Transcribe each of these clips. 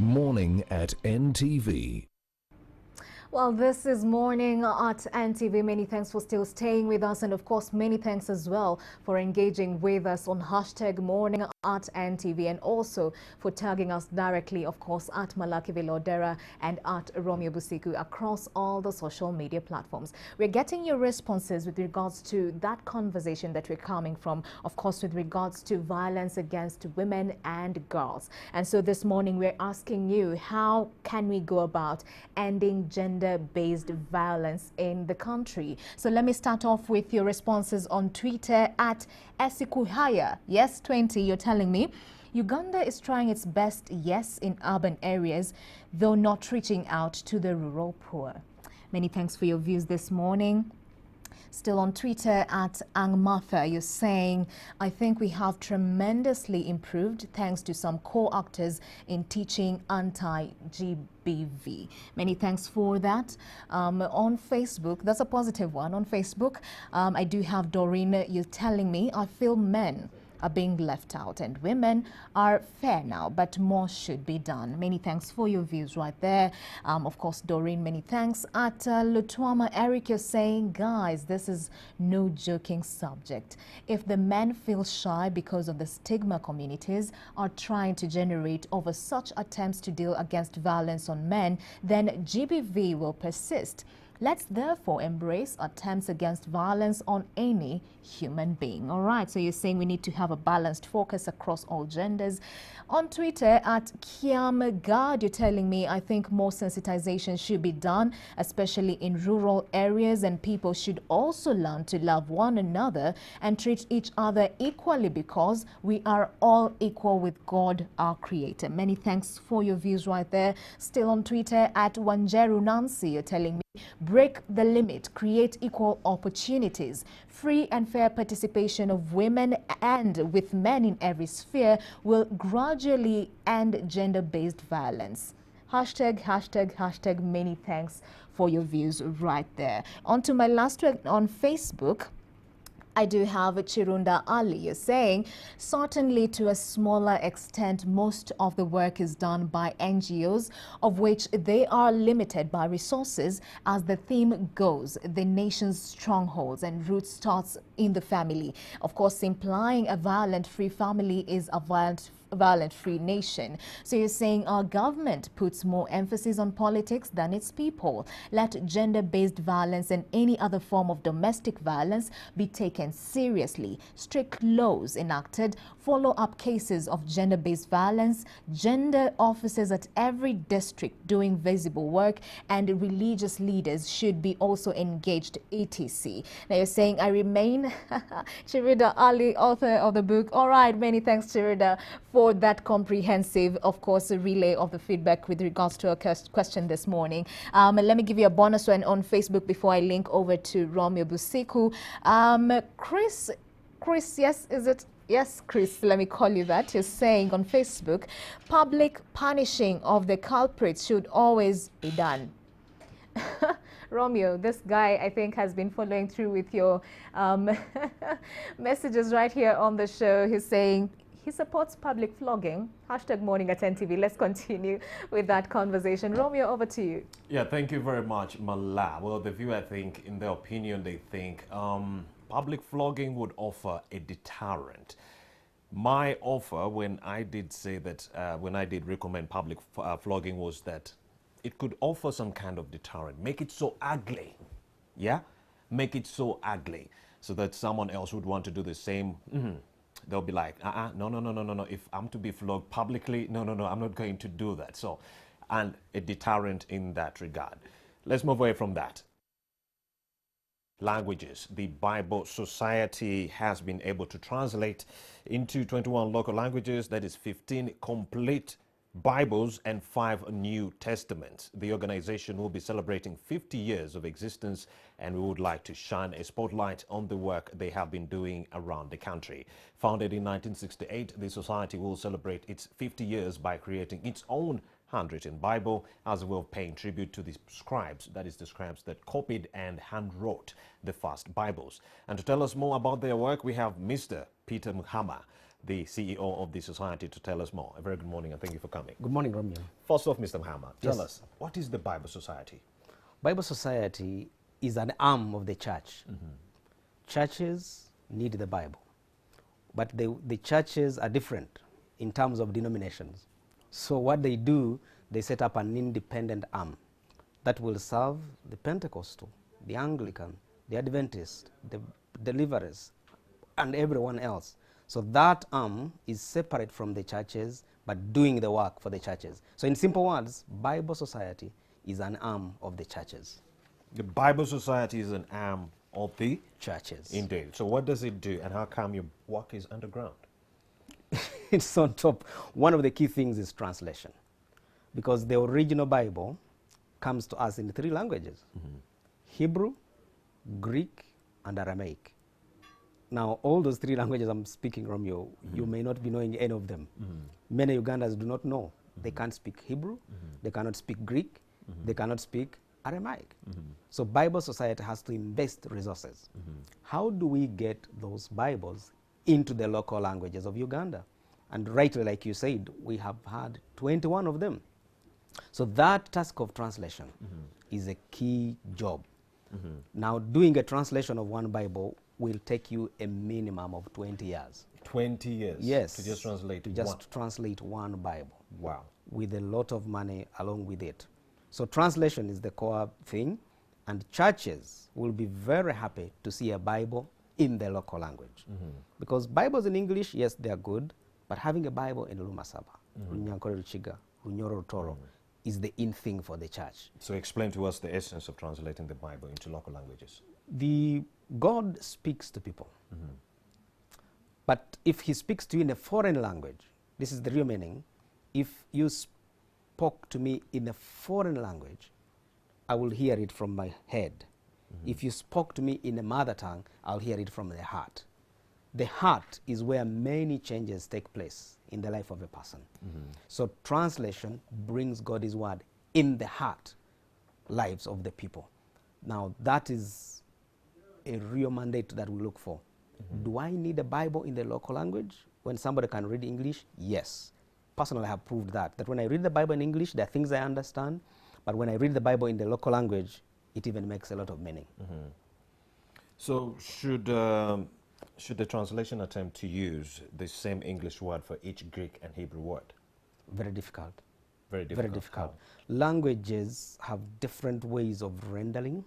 Morning at NTV. Well, this is Morning at NTV. Many thanks for still staying with us, and of course, many thanks as well for engaging with us on hashtag Morning at NTV, and also for tagging us directly, of course, at Malaki Vilodera and at Romeo Busiku across all the social media platforms. We're getting your responses with regards to that conversation that we're coming from, of course, with regards to violence against women and girls. And so this morning, we're asking you, how can we go about ending gender-based violence in the country? So let me start off with your responses on Twitter at Esikuhaya. Yes, 20, you're telling me. Uganda is trying its best, yes, in urban areas, though not reaching out to the rural poor. Many thanks for your views this morning. Still on Twitter at Angmartha, you're saying, I think we have tremendously improved thanks to some co-actors in teaching anti-GBV. Many thanks for that. On Facebook, that's a positive one. On Facebook, I do have Doreen, you're telling me, I feel men are being left out and women are fair now, but more should be done. Many thanks for your views right there. Of course, Doreen, many thanks. At Lutwama Eric, you're saying, guys, this is no joking subject. If the men feel shy because of the stigma communities are trying to generate over such attempts to deal against violence on men, then GBV will persist. Let's therefore embrace attempts against violence on any human being. All right, so you're saying we need to have a balanced focus across all genders. On Twitter at Kiamgad, you're telling me, I think more sensitization should be done, especially in rural areas, and people should also learn to love one another and treat each other equally because we are all equal with God, our Creator. Many thanks for your views right there. Still on Twitter at Wanjeru Nancy, you're telling me, break the limit, create equal opportunities. Free and fair participation of women and with men in every sphere will gradually end gender-based violence. Hashtag, many thanks for your views right there. On to my last one on Facebook. I do have Chirunda Ali. You're saying, certainly to a smaller extent, most of the work is done by NGOs, of which they are limited by resources. As the theme goes, the nation's strongholds and roots starts in the family. Of course, implying a violent-free family is a violent-free nation. So you're saying our government puts more emphasis on politics than its people. Let gender-based violence and any other form of domestic violence be taken seriously. Strict laws enacted, follow-up cases of gender-based violence, gender officers at every district doing visible work, and religious leaders should be also engaged, etc. Now you're saying, I remain Chirida Ali, author of the book. All right, many thanks, Chirida, for that comprehensive, of course, relay of the feedback with regards to our question this morning. Let me give you a bonus one on Facebook before I link over to Romeo Busiku. Chris, yes, is it? Yes, Chris, let me call you that. You're saying on Facebook, public punishing of the culprits should always be done. Romeo, this guy, I think, has been following through with your messages right here on the show. He's saying he supports public flogging. Hashtag Morning at NTV. Let's continue with that conversation. Romeo, over to you. Yeah, thank you very much, Mala. Well, the viewer, I think, in their opinion, they think public flogging would offer a deterrent. My offer, when I did say that, when I did recommend public flogging, was that it could offer some kind of deterrent. Make it so ugly, yeah? Make it so ugly so that someone else would want to do the same. They'll be like, no. If I'm to be flogged publicly, no, I'm not going to do that. So, and a deterrent in that regard. Let's move away from that. Languages. The Bible Society has been able to translate into 21 local languages, that is 15 complete Bibles and 5 New Testaments. The organization will be celebrating 50 years of existence, and we would like to shine a spotlight on the work they have been doing around the country. Founded in 1968, the society will celebrate its 50 years by creating its own handwritten Bible as a way of paying tribute to the scribes, that is the scribes that copied and handwrote the first Bibles. And to tell us more about their work, we have Mr. Peter Muhama. the CEO of the society, to tell us more. A very good morning and thank you for coming. Good morning, Romeo. First off, Mr. Muhammad, tell Yes. us, what is the Bible Society? Bible Society is an arm of the church. Churches need the Bible, but the churches are different in terms of denominations. So what they do, they set up an independent arm that will serve the Pentecostal, the Anglican, the Adventist, the Deliverers, and everyone else. So that arm is separate from the churches, but doing the work for the churches. So in simple words, Bible Society is an arm of the churches. The Bible Society is an arm of the Churches. Indeed. So what does it do and how come your work is underground? It's on top. One of the key things is translation, because the original Bible comes to us in 3 languages: Hebrew, Greek, and Aramaic. Now, all those 3 languages I'm speaking, Romeo, you may not be knowing any of them. Many Ugandans do not know. They can't speak Hebrew, they cannot speak Greek, they cannot speak Aramaic. So Bible Society has to invest resources. How do we get those Bibles into the local languages of Uganda? And rightly, like you said, we have had 21 of them. So that task of translation is a key job. Now, doing a translation of one Bible will take you a minimum of 20 years. 20 years? Yes. To just translate to just translate one Bible. Wow. With a lot of money along with it. So translation is the core thing, and churches will be very happy to see a Bible in the local language. Because Bibles in English, yes, they are good, but having a Bible in Lumasaba, Runyankore Ruchiga, Runyoro Rutoro, is the in thing for the church. So explain to us the essence of translating the Bible into local languages. God speaks to people. But if he speaks to you in a foreign language, this is the real meaning. If you spoke to me in a foreign language, I will hear it from my head. If you spoke to me in a mother tongue, I'll hear it from the heart. The heart is where many changes take place in the life of a person. So translation brings God's word in the heart lives of the people. Now that is a real mandate that we look for. Do I need a Bible in the local language when somebody can read English? Yes. Personally, I have proved that when I read the Bible in English, there are things I understand, but when I read the Bible in the local language, it even makes a lot of meaning. So should the translation attempt to use the same English word for each Greek and Hebrew word? Very difficult. Very difficult. Very difficult. How? Languages have different ways of rendering,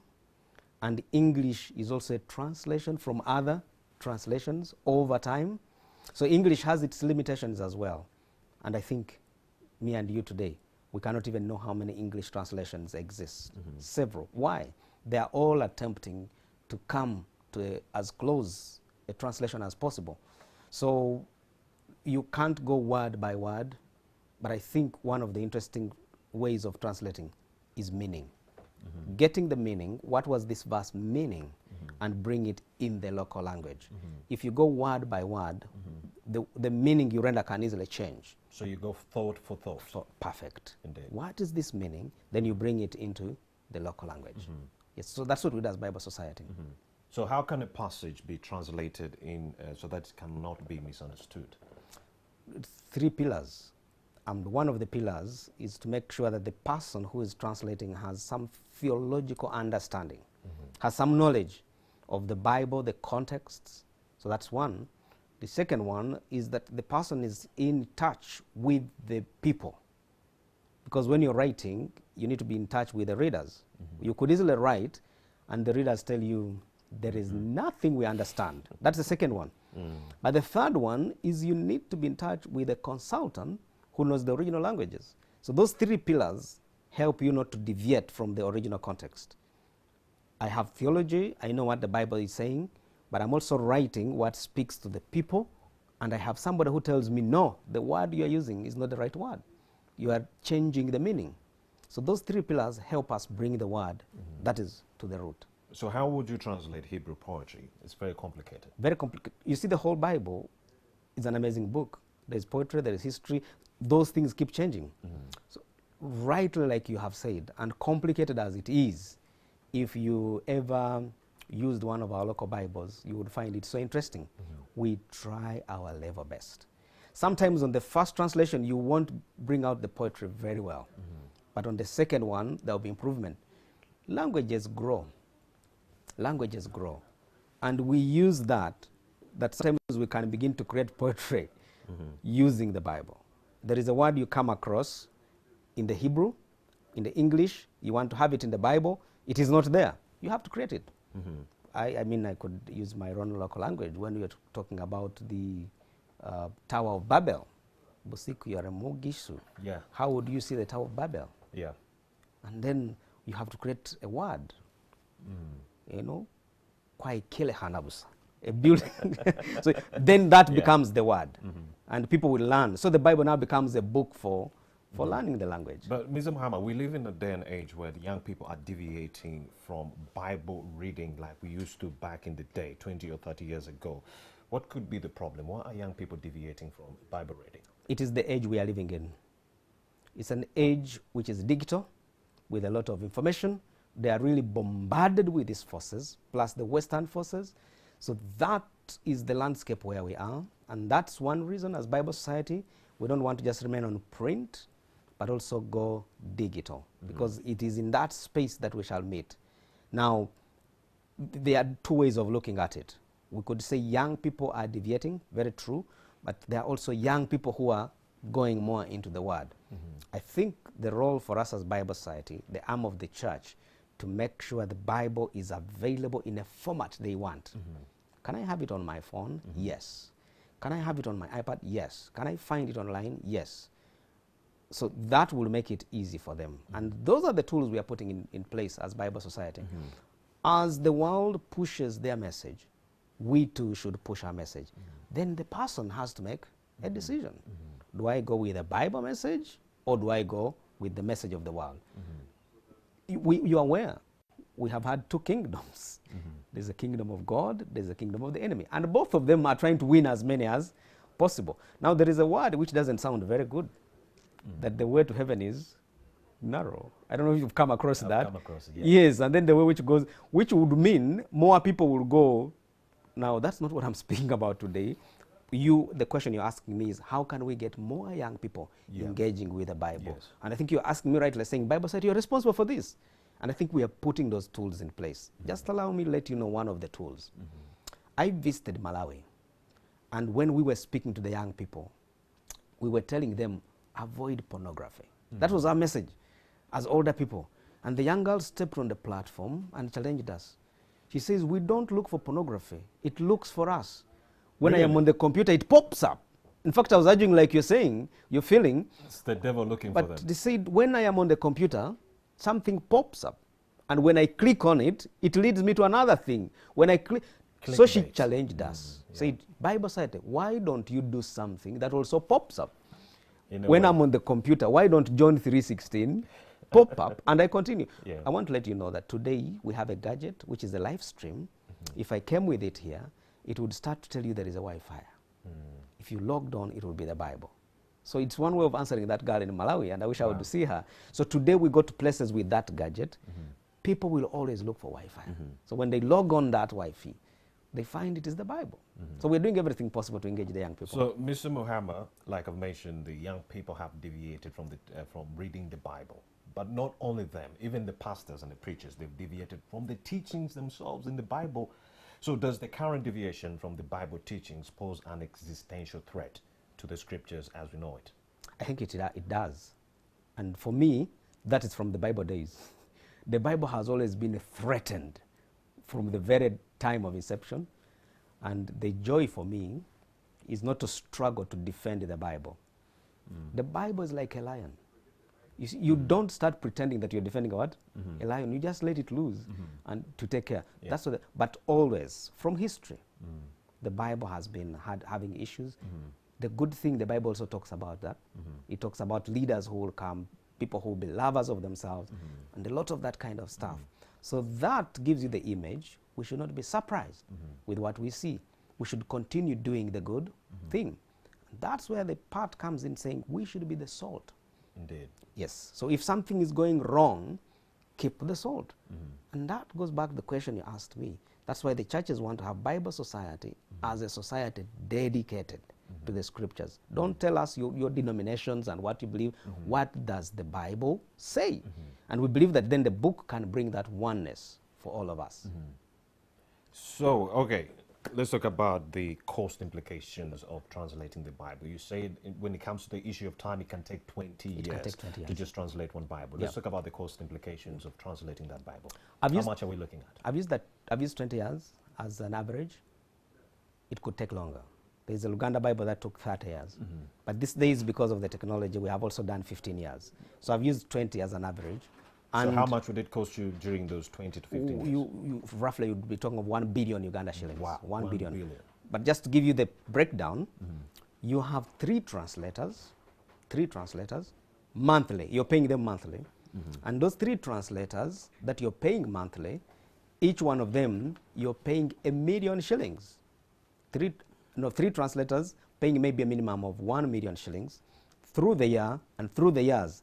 and English is also a translation from other translations over time. So English has its limitations as well. And I think me and you today, we cannot even know how many English translations exist. Several. Why? They are all attempting to come to as close a translation as possible. So you can't go word by word, but I think one of the interesting ways of translating is meaning. Getting the meaning, what was this verse meaning, and bring it in the local language. If you go word by word, the meaning you render can easily change. So you go thought for thought. So perfect. Indeed. What is this meaning? Then you bring it into the local language. Yes, so that's what we do as Bible Society. So how can a passage be translated in so that it cannot be misunderstood? 3 pillars. And one of the pillars is to make sure that the person who is translating has some theological understanding, has some knowledge of the Bible, the contexts. So that's one. The second one is that the person is in touch with the people. Because when you're writing, you need to be in touch with the readers. You could easily write and the readers tell you, there is nothing we understand. That's the second one. But the third one is you need to be in touch with a consultant who knows the original languages. So those 3 pillars help you not to deviate from the original context. I have theology, I know what the Bible is saying, but I'm also writing what speaks to the people, and I have somebody who tells me, no, the word you are using is not the right word. You are changing the meaning. So those 3 pillars help us bring the word that is to the root. So how would you translate Hebrew poetry? It's very complicated. Very complicated. You see, the whole Bible is an amazing book. There's poetry, there is history. Those things keep changing. So rightly, like you have said, and complicated as it is, if you ever used one of our local Bibles, you would find it so interesting. We try our level best. Sometimes on the first translation, you won't bring out the poetry very well. But on the second one, there will be improvement. Languages grow. Languages grow. And we use that sometimes we can begin to create poetry using the Bible. There is a word you come across in the Hebrew, in the English, you want to have it in the Bible, it is not there. You have to create it. I mean, I could use my own local language when we are talking about the Tower of Babel. Busiku Yaramugishu. Yeah. How would you see the Tower of Babel? Yeah. And then you have to create a word. You know, Kwai Kile Hanabusa. A building. So then that becomes the word. And people will learn. So the Bible now becomes a book for learning the language. But Mr. Muhammad, we live in a day and age where the young people are deviating from Bible reading like we used to back in the day, 20 or 30 years ago. What could be the problem? Why are young people deviating from Bible reading? It is the age we are living in. It's an age which is digital, with a lot of information. They are really bombarded with these forces, plus the Western forces. So that is the landscape where we are. And that's one reason as Bible Society, we don't want to just remain on print, but also go digital, because it is in that space that we shall meet. Now, there are two ways of looking at it. We could say young people are deviating, very true, but there are also young people who are going more into the Word. I think the role for us as Bible Society, the arm of the church, to make sure the Bible is available in a format they want. Can I have it on my phone? Yes. Can I have it on my iPad? Yes. Can I find it online? Yes. So that will make it easy for them. And those are the tools we are putting in place as Bible Society. As the world pushes their message, we too should push our message. Then the person has to make a decision. Do I go with a Bible message, or do I go with the message of the world? You are aware, we have had two kingdoms. There's a kingdom of God, there's a kingdom of the enemy. And both of them are trying to win as many as possible. Now there is a word which doesn't sound very good, that the way to heaven is narrow. I don't know if you've come across that. Come across it, yeah. Yes, and then the way which goes, which would mean more people will go. Now that's not what I'm speaking about today. The question you're asking me is, how can we get more young people engaging with the Bible? Yes. And I think you're asking me rightly, saying, Bible said you're responsible for this. And I think we are putting those tools in place. Just allow me to let you know one of the tools. I visited Malawi. And when we were speaking to the young people, we were telling them, avoid pornography. That was our message as older people. And the young girl stepped on the platform and challenged us. She says, we don't look for pornography. It looks for us. When I am on the computer, it pops up. In fact, I was arguing like you're saying, you're feeling. It's the devil looking for them. But they said, when I am on the computer, something pops up. And when I click on it, it leads me to another thing. When I click, so she challenged us. Said, Bible Society, why don't you do something that also pops up? When I'm on the computer, why don't John 3:16 pop up? And I continue. I want to let you know that today we have a gadget, which is a live stream. If I came with it here, it would start to tell you there is a Wi-Fi. If you logged on, it will be the Bible. So it's one way of answering that girl in Malawi, and I wish I would see her. So today we go to places with that gadget. People will always look for Wi-Fi. So when they log on that Wi-Fi, they find it is the Bible. So we're doing everything possible to engage the young people. So, Mr. Muhammad, like I've mentioned, the young people have deviated from reading the Bible. But not only them, even the pastors and the preachers, they've deviated from the teachings themselves in the Bible. So does the current deviation from the Bible teachings pose an existential threat to the scriptures as we know it? I think it does. And for me, that is from the Bible days. The Bible has always been threatened from the very time of inception. And the joy for me is not to struggle to defend the Bible. The Bible is like a lion. You see, you don't start pretending that you're defending a what? A lion. You just let it loose and to take care. That's what. But always, from history, the Bible has been having issues. The good thing, the Bible also talks about that. It talks about leaders who will come, people who will be lovers of themselves, and a lot of that kind of stuff. So that gives you the image. We should not be surprised with what we see. We should continue doing the good thing. That's where the part comes in, saying we should be the salt. Indeed. Yes. So if something is going wrong, keep the salt. And that goes back to the question you asked me. That's why the churches want to have Bible society as a society dedicated to the scriptures. Don't tell us your denominations and what you believe. What does the Bible say? And we believe that then the book can bring that oneness for all of us. So, okay, let's talk about the cost implications of translating the Bible. You say when it comes to the issue of time, it can take 20 years can take 20 to years. just translate one Bible. Let's talk about the cost implications of translating that Bible. I've How used- much are we looking at? I've used 20 years as an average. It could take longer. There's a Luganda Bible that took 30 years. But these days, because of the technology, we have also done 15 years. So I've used 20 as an average. So how much would it cost you during those 20 to 15 years? You roughly would be talking of 1 billion Uganda shillings. Wow, 1 billion. 1 billion. But just to give you the breakdown, you have three translators monthly. You're paying them monthly. And those three translators that you're paying monthly, each one of them, you're paying 1 million shillings. Three translators paying maybe a minimum of 1 million shillings through the year and through the years,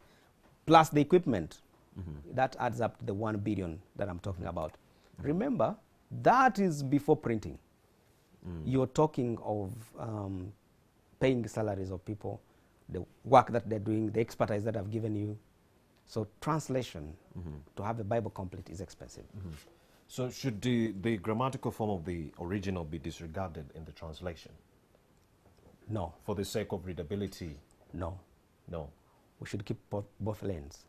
plus the equipment. That adds up to the 1 billion that I'm talking about. Remember, that is before printing. You're talking of paying salaries of people, the work that they're doing, the expertise that I've given you. So translation, to have a Bible complete, is expensive. So should the grammatical form of the original be disregarded in the translation No, for the sake of readability? no. No. We should keep both lanes.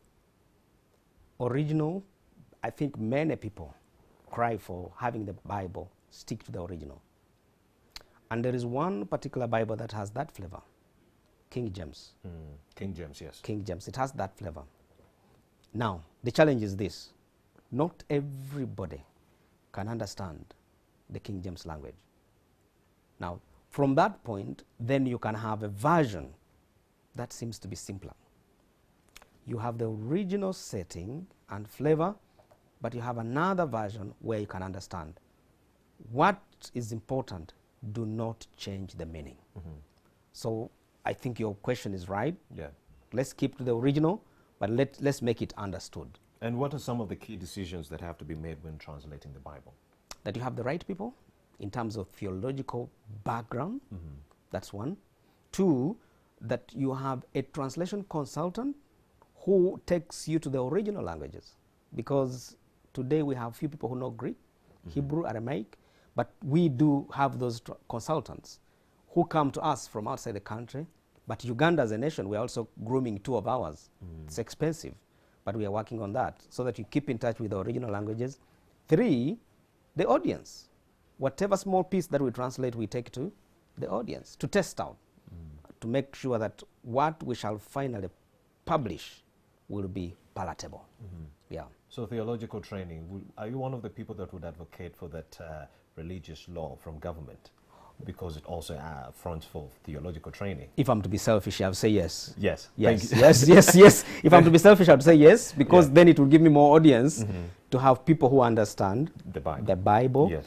Original, I think many people cry for having the Bible stick to the original. And there is one particular Bible that has that flavor, King James. King James, yes. King James, it has that flavor. Now, the challenge is this. Not everybody can understand the King James language. Now, from that point, then you can have a version that seems to be simpler. You have the original setting and flavor, but you have another version where you can understand. What is important, do not change the meaning. So I think your question is right. Yeah. Let's keep to the original, but let's make it understood. And what are some of the key decisions that have to be made when translating the Bible? That you have the right people in terms of theological background. That's one. Two, that you have a translation consultant who takes you to the original languages. Because today we have few people who know Greek, Hebrew, Aramaic, but we do have those consultants who come to us from outside the country. But Uganda as a nation, we're also grooming two of ours. It's expensive, but we are working on that so that you keep in touch with the original languages. Three, the audience. Whatever small piece that we translate, we take to the audience to test out, to make sure that what we shall finally publish will be palatable. Yeah. So theological training, are you one of the people that would advocate for that religious law from government? Because it also fronts for theological training. If I'm to be selfish, I would say yes. Yes. Yes, yes. If I'm to be selfish, I would say yes, because then it will give me more audience to have people who understand The Bible. the Bible Yes.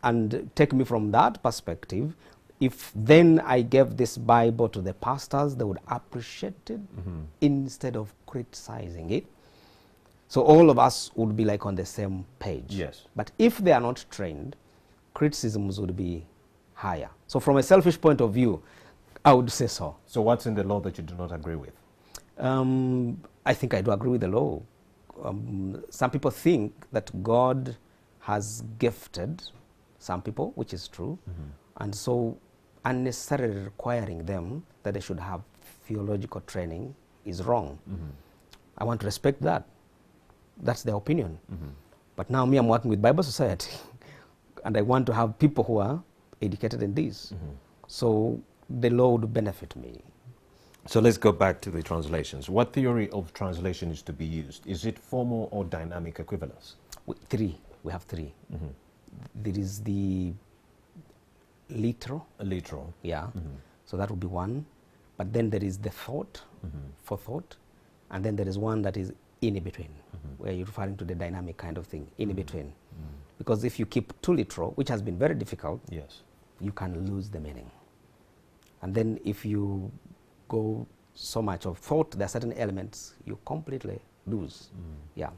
and take me from that perspective. If then I gave this Bible to the pastors, they would appreciate it instead of criticizing it. So all of us would be like on the same page. Yes. But if they are not trained, criticisms would be higher. So from a selfish point of view, I would say so. So what's in the law that you do not agree with? I think I do agree with the law. Some people think that God has gifted some people, which is true, and so unnecessarily requiring them that they should have theological training is wrong. I want to respect that. That's their opinion. But now me, I'm working with Bible Society, and I want to have people who are educated in this. So the law would benefit me. So let's go back to the translations. What theory of translation is to be used? Is it formal or dynamic equivalence? We have three. There is the literal, Literal. yeah. So that would be one. But then there is the thought, for thought. And then there is one that is in between, where you're referring to the dynamic kind of thing, in between. Because if you keep too literal, which has been very difficult, Yes. you can lose the meaning. And then if you go so much of thought, there are certain elements you completely lose. Yeah.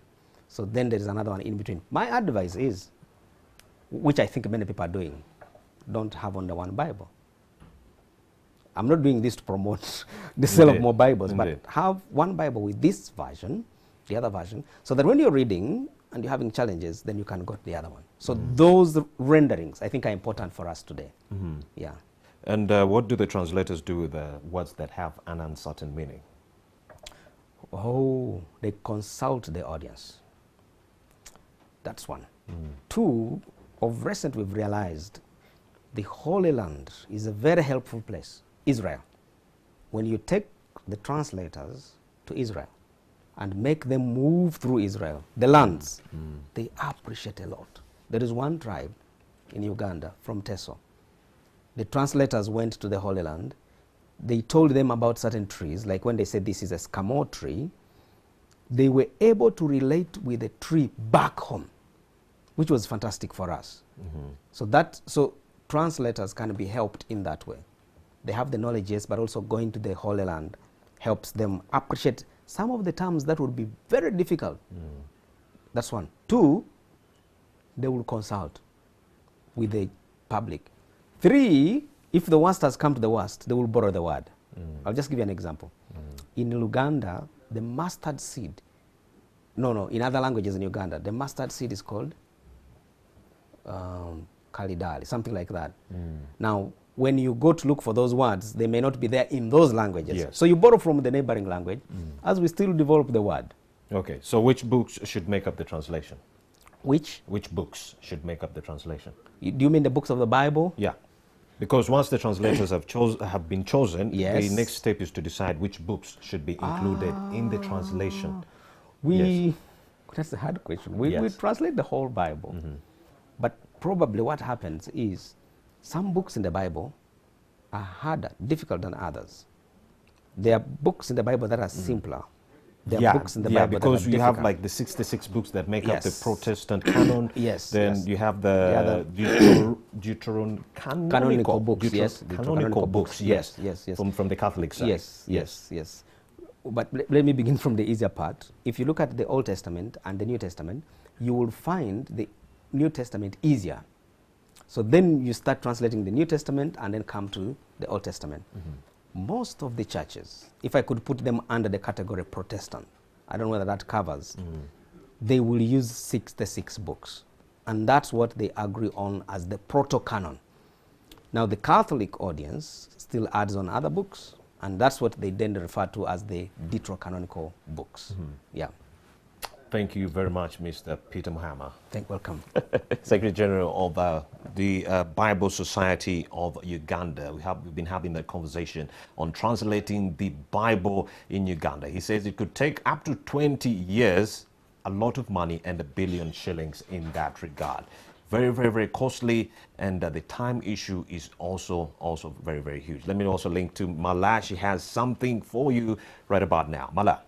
So then there is another one in between. My advice is, which I think many people are doing, don't have only one Bible. I'm not doing this to promote the sale of more Bibles, Indeed. but have one Bible with this version, the other version, so that when you're reading and you're having challenges, then you can go to the other one. So those renderings, I think, are important for us today. Yeah. And what do the translators do with the words that have an uncertain meaning? Oh, they consult the audience. That's one. Two, of recent we've realized the Holy Land is a very helpful place, Israel. When you take the translators to Israel and make them move through Israel, the lands, they appreciate a lot. There is one tribe in Uganda from Teso. The translators went to the Holy Land. They told them about certain trees, like when they said this is a scamo tree, they were able to relate with the tree back home, which was fantastic for us. So translators can be helped in that way. They have the knowledge, yes, but also going to the Holy Land helps them appreciate some of the terms that would be very difficult. That's one. Two, they will consult with the public. Three, if the worst has come to the worst, they will borrow the word. I'll just give you an example. In Uganda, the mustard seed, in other languages in Uganda, the mustard seed is called kalidali, something like that. Now, when you go to look for those words, they may not be there in those languages. Yes. So you borrow from the neighboring language as we still develop the word. Okay, so which books should make up the translation? Which? Which books should make up the translation? Do you mean the books of the Bible? Yeah, because once the translators have been chosen, Yes. the next step is to decide which books should be included in the translation. That's a hard question. We Yes. translate the whole Bible. But probably what happens is some books in the Bible are harder, difficult than others. There are books in the Bible that are simpler. There are books in the Bible because that are you have difficult. like the 66 books that make up the Yes. Protestant canon. Yes, Then yes. you have The the Deuterocanonical Canonical books, yes. Canonical books, yes. Yes. From the Catholic side. Yes. But let me begin from the easier part. If you look at the Old Testament and the New Testament, you will find the New Testament easier. So then you start translating the New Testament and then come to the Old Testament. Most of the churches, if I could put them under the category Protestant, I don't know whether that covers, they will use 66 books. And that's what they agree on as the proto-canon. Now the Catholic audience still adds on other books, and that's what they then refer to as the deuterocanonical books. Yeah. Thank you very much, Mr. Peter Muhammad. Welcome. Secretary General of the Bible Society of Uganda. We've been having that conversation on translating the Bible in Uganda. He says it could take up to 20 years, a lot of money, and $1 billion shillings in that regard. Very, very, very costly, and the time issue is also very, very huge. Let me also link to Mala. She has something for you right about now. Mala.